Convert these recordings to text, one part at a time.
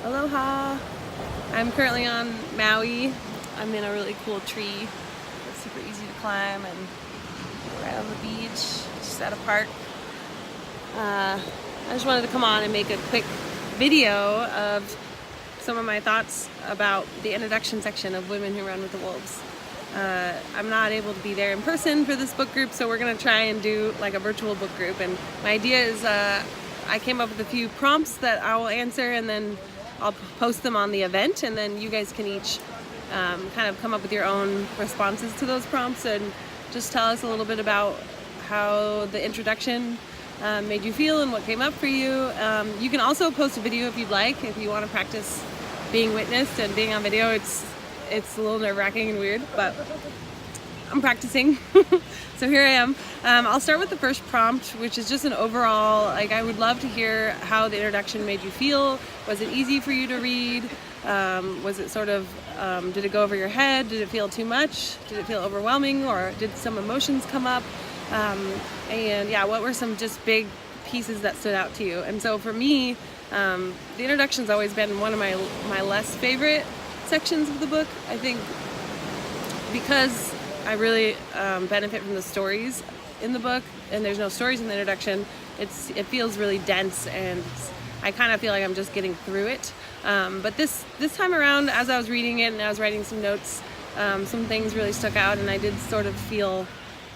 Aloha! I'm currently on Maui. I'm in a really cool tree. It's super easy to climb and right on the beach, just at a park. I just wanted to come on and make a quick video of some of my thoughts about the introduction section of Women Who Run with the Wolves. I'm not able to be there in person for this book group, so we're going to try and do like a virtual book group. And my idea is I came up with a few prompts that I will answer, and then I'll post them on the event, and then you guys can each kind of come up with your own responses to those prompts and just tell us a little bit about how the introduction made you feel and what came up for you. You can also post a video if you'd like, if you want to practice being witnessed and being on video. It's a little nerve-wracking and weird, but I'm practicing. So here I am. I'll start with the first prompt, which is just an overall, like, I would love to hear how the introduction made you feel. Was it easy for you to read? Was it sort of, did it go over your head? Did it feel too much? Did it feel overwhelming? Or did some emotions come up? And yeah, what were some just big pieces that stood out to you? And so for me, the introduction's always been one of my less favorite sections of the book. I think because I really benefit from the stories in the book, and there's no stories in the introduction, it feels really dense, and I kind of feel like I'm just getting through it. But this time around, as I was reading it and I was writing some notes, some things really stuck out, and I did sort of feel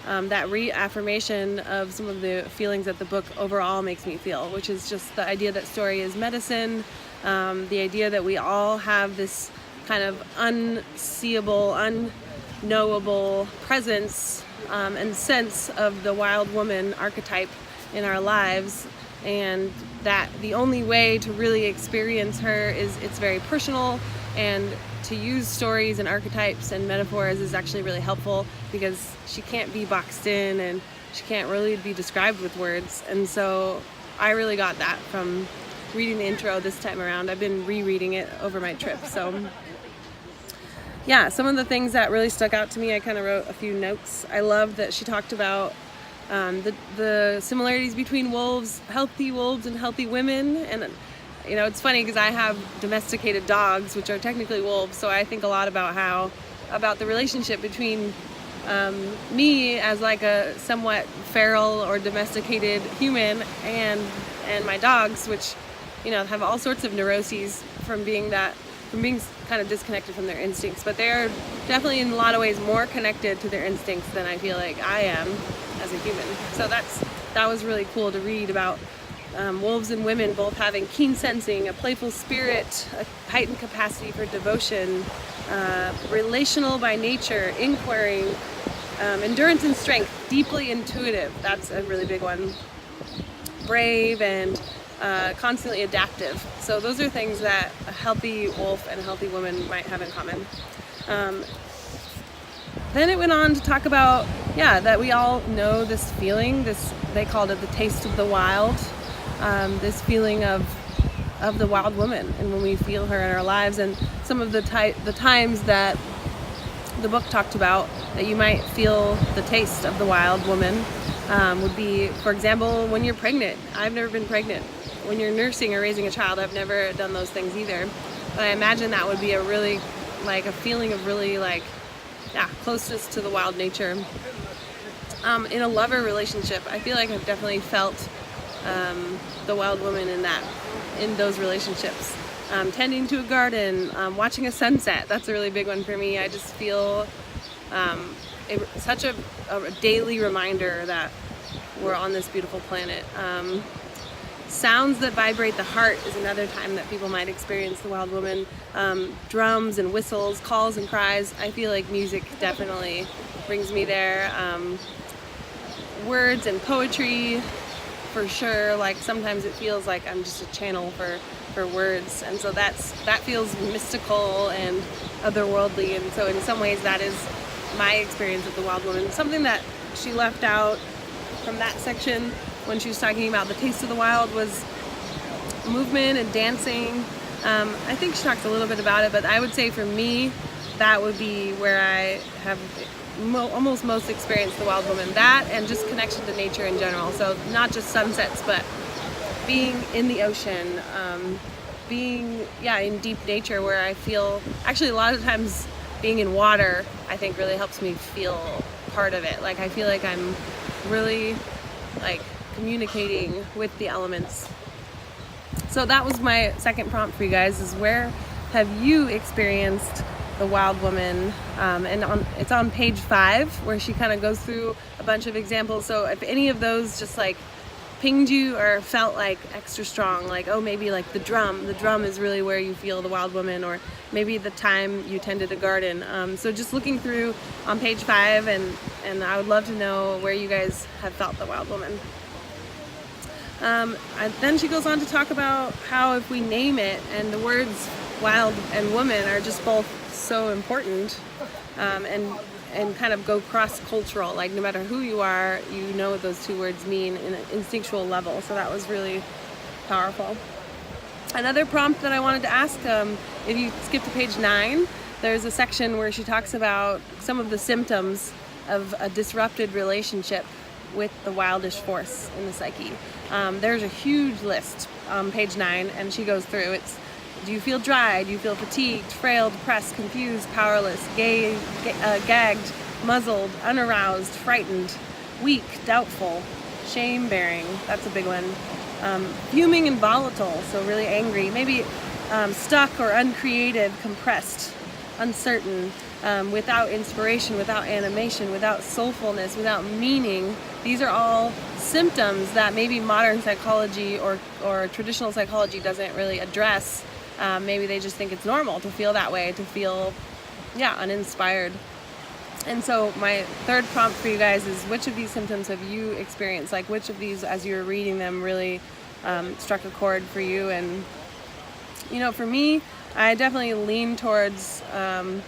that reaffirmation of some of the feelings that the book overall makes me feel, which is just the idea that story is medicine, the idea that we all have this kind of unseeable, unknowable presence and sense of the wild woman archetype in our lives, and that the only way to really experience her is it's very personal, and to use stories and archetypes and metaphors is actually really helpful because she can't be boxed in and she can't really be described with words. And so I really got that from reading the intro this time around. I've been rereading it over my trip. So yeah, some of the things that really stuck out to me, I kind of wrote a few notes. I love that she talked about the similarities between wolves, healthy wolves and healthy women. And you know, it's funny because I have domesticated dogs, which are technically wolves, so I think a lot about the relationship between me as like a somewhat feral or domesticated human and my dogs, which, you know, have all sorts of neuroses from being kind of disconnected from their instincts, but they're definitely in a lot of ways more connected to their instincts than I feel like I am as a human. So that was really cool to read about wolves and women both having keen sensing, a playful spirit, a heightened capacity for devotion, relational by nature, inquiring, endurance and strength, deeply intuitive, that's a really big one, brave, and constantly adaptive. So those are things that a healthy wolf and a healthy woman might have in common. Then it went on to talk about, yeah, that we all know this feeling, they called it the taste of the wild, this feeling of the wild woman, and when we feel her in our lives. And some of the times that the book talked about that you might feel the taste of the wild woman would be, for example, when you're pregnant. I've never been pregnant. When you're nursing or raising a child, I've never done those things either. But I imagine that would be a really, like, a feeling of really, like, yeah, closeness to the wild nature. In a lover relationship, I feel like I've definitely felt the wild woman in those relationships. Tending to a garden, watching a sunset, that's a really big one for me. I just feel such a daily reminder that we're on this beautiful planet. Sounds that vibrate the heart is another time that people might experience the wild woman. Drums and whistles, calls and cries. I feel like music definitely brings me there. Words and poetry, for sure. Like, sometimes it feels like I'm just a channel for words, and so that feels mystical and otherworldly. And so in some ways that is my experience of the wild woman. Something that she left out from that section when she was talking about the taste of the wild was movement and dancing. I think she talked a little bit about it, but I would say for me that would be where I have almost most experienced the wild woman. That and just connection to nature in general. So not just sunsets, but being in the ocean, being, in deep nature, where I feel, actually a lot of times being in water, I think really helps me feel part of it. Like I feel like I'm really like communicating with the elements. So that was my second prompt for you guys, is where have you experienced the wild woman? And it's on page 5, where she kind of goes through a bunch of examples. So if any of those just like pinged you or felt like extra strong, like, oh, maybe like the drum is really where you feel the wild woman, or maybe the time you tended a garden. So just looking through on page 5, and I would love to know where you guys have felt the wild woman. And then she goes on to talk about how if we name it, and the words wild and woman are just both so important, and kind of go cross-cultural. Like no matter who you are, you know what those two words mean in an instinctual level. So that was really powerful. Another prompt that I wanted to ask, if you skip to page 9, there's a section where she talks about some of the symptoms of a disrupted relationship with the wildish force in the psyche. There's a huge list on page 9, and she goes through. It's, do you feel dry? Do you feel fatigued, frail, depressed, confused, powerless, gagged, muzzled, unaroused, frightened, weak, doubtful, shame-bearing? That's a big one. Fuming and volatile, so really angry. Maybe stuck or uncreative, compressed, uncertain, without inspiration, without animation, without soulfulness, without meaning. These are all symptoms that maybe modern psychology or traditional psychology doesn't really address. Maybe they just think it's normal to feel that way, to feel, uninspired. And so my third prompt for you guys is, which of these symptoms have you experienced? Like which of these, as you were reading them, really struck a chord for you? And, for me, I definitely lean towards, I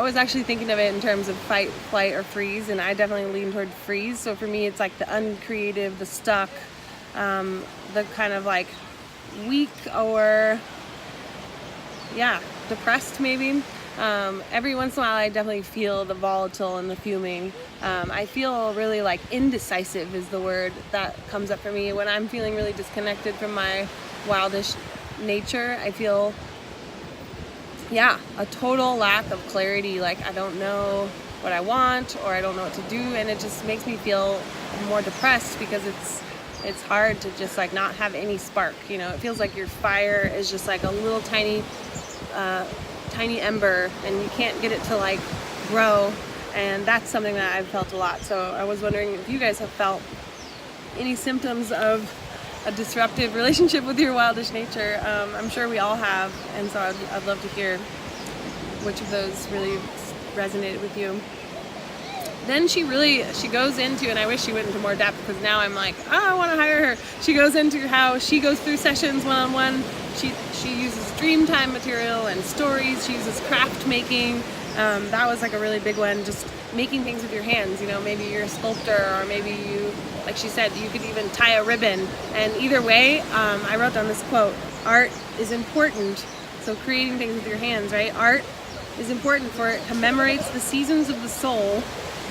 was actually thinking of it in terms of fight, flight, or freeze, and I definitely lean toward freeze. So for me, it's like the uncreative, the stuck, the kind of like weak or, depressed maybe. Every once in a while, I definitely feel the volatile and the fuming. I feel really like indecisive is the word that comes up for me when I'm feeling really disconnected from my wildish nature. I feel a total lack of clarity. Like I don't know what I want, or I don't know what to do, and it just makes me feel more depressed because it's hard to just like not have any spark. It feels like your fire is just like a little tiny ember, and you can't get it to like grow. And that's something that I've felt a lot. So I was wondering if you guys have felt any symptoms of a disruptive relationship with your wildish nature. I'm sure we all have, and so I'd love to hear which of those really resonated with you. Then she goes into, and I wish she went into more depth because now I'm like, I want to hire her. She goes into how she goes through sessions one-on-one. She uses Dreamtime material and stories. She uses craft making. That was like a really big one, just making things with your hands. Maybe you're a sculptor, or maybe you, like she said, you could even tie a ribbon. And either way, I wrote down this quote: art is important. So creating things with your hands, right? Art is important for it commemorates the seasons of the soul,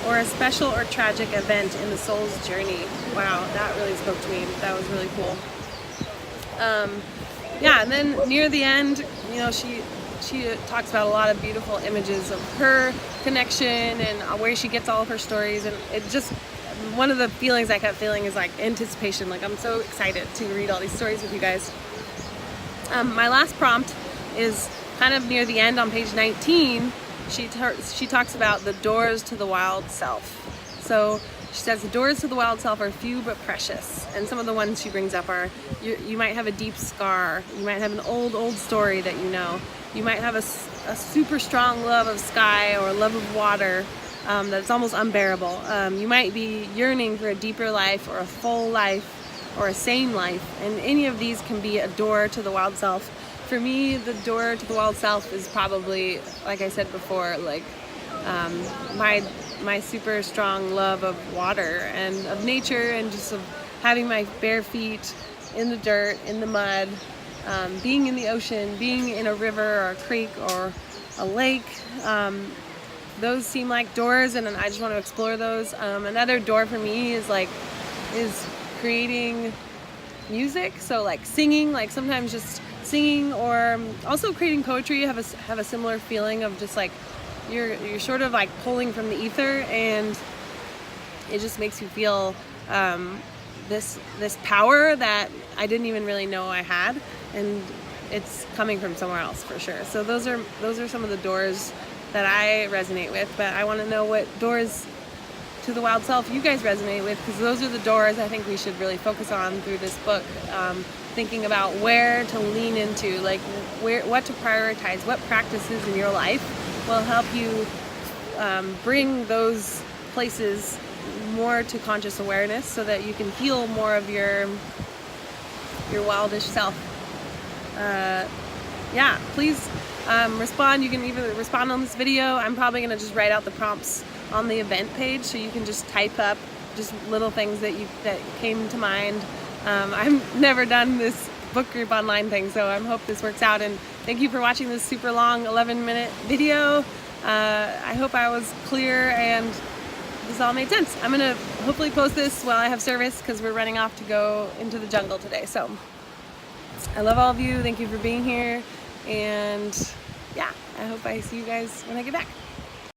or a special or tragic event in the soul's journey. Wow, that really spoke to me. That was really cool. And then near the end, she talks about a lot of beautiful images of her connection and where she gets all of her stories. And it just, one of the feelings I kept feeling is like anticipation. Like I'm so excited to read all these stories with you guys. My last prompt is kind of near the end on page 19. She talks about the doors to the wild self. So she says the doors to the wild self are few but precious. And some of the ones she brings up are, you might have a deep scar. You might have an old story that you know. You might have a super strong love of sky or love of water that's almost unbearable. You might be yearning for a deeper life or a full life or a sane life. And any of these can be a door to the wild self. For me, the door to the wild self is probably, like I said before, like my super strong love of water and of nature, and just of having my bare feet in the dirt, in the mud, being in the ocean, being in a river or a creek or a lake. Those seem like doors, and I just want to explore those. Another door for me is creating music, so like singing, like sometimes just singing, or also creating poetry have a similar feeling of just like you're sort of like pulling from the ether, and it just makes you feel this power that I didn't even really know I had, and it's coming from somewhere else for sure. So those are some of the doors that I resonate with, but I want to know what doors to the wild self you guys resonate with, because those are the doors I think we should really focus on through this book, thinking about where to lean into, like what to prioritize, what practices in your life will help you bring those places more to conscious awareness, so that you can heal more of your wildish self. Yeah, please respond. You can either respond on this video. I'm probably going to just write out the prompts on the event page, so you can just type up just little things that came to mind. I've never done this book group online thing, so I hope this works out, and thank you for watching this super long 11-minute video. I hope I was clear and this all made sense. I'm gonna hopefully post this while I have service, because we're running off to go into the jungle today. So I love all of you. Thank you for being here, and yeah, I hope I see you guys when I get back.